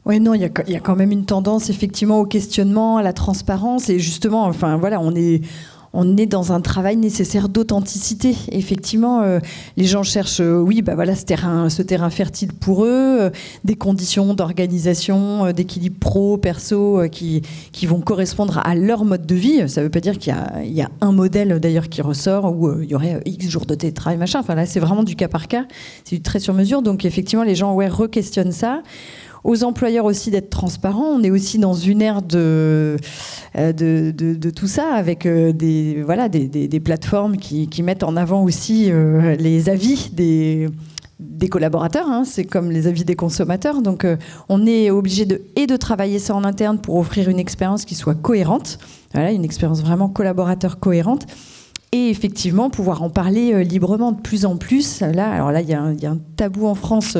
Oui, non, il y a quand même une tendance effectivement au questionnement, à la transparence, et justement, enfin voilà, on est dans un travail nécessaire d'authenticité. Effectivement, les gens cherchent, oui, bah voilà, ce terrain fertile pour eux, des conditions d'organisation, d'équilibre pro, perso, qui vont correspondre à leur mode de vie. Ça ne veut pas dire qu'il y a un modèle d'ailleurs qui ressort où il y aurait X jours de télétravail, machin. Enfin là, c'est vraiment du cas par cas, c'est du trait sur mesure. Donc effectivement, les gens re-questionnent ça. Aux employeurs aussi d'être transparents. On est aussi dans une ère de tout ça, avec des plateformes qui mettent en avant aussi les avis des collaborateurs, hein. C'est comme les avis des consommateurs. Donc on est obligé de travailler ça en interne pour offrir une expérience qui soit cohérente, voilà, une expérience vraiment collaborateur cohérente. Et effectivement, pouvoir en parler librement de plus en plus. Alors là, il y a un tabou en France,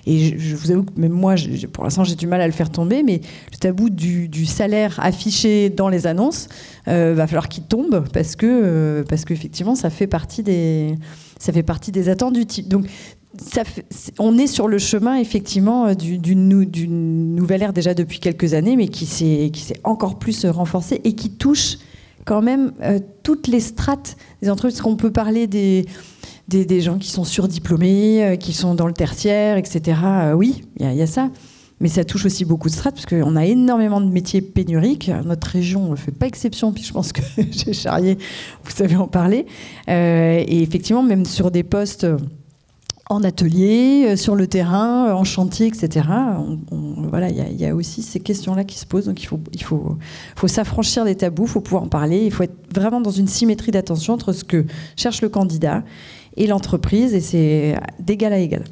et je vous avoue que même moi, pour l'instant, j'ai du mal à le faire tomber, mais le tabou du salaire affiché dans les annonces, va falloir qu'il tombe, parce que effectivement, ça fait partie des attentes du type. Donc, on est sur le chemin effectivement d'une nouvelle ère déjà depuis quelques années, mais qui s'est encore plus renforcée et qui touche quand même toutes les strates des entreprises, qu'on peut parler des gens qui sont surdiplômés, qui sont dans le tertiaire, etc. Oui, il y a ça. Mais ça touche aussi beaucoup de strates, parce qu'on a énormément de métiers pénuriques. Notre région ne fait pas exception, puis je pense que chez Charrier, vous savez en parler. Et effectivement, même sur des postes en atelier, sur le terrain, en chantier, etc. Voilà, il y a aussi ces questions-là qui se posent. Donc il faut s'affranchir des tabous, il faut pouvoir en parler. Il faut être vraiment dans une symétrie d'attention entre ce que cherche le candidat et l'entreprise, et c'est d'égal à égal.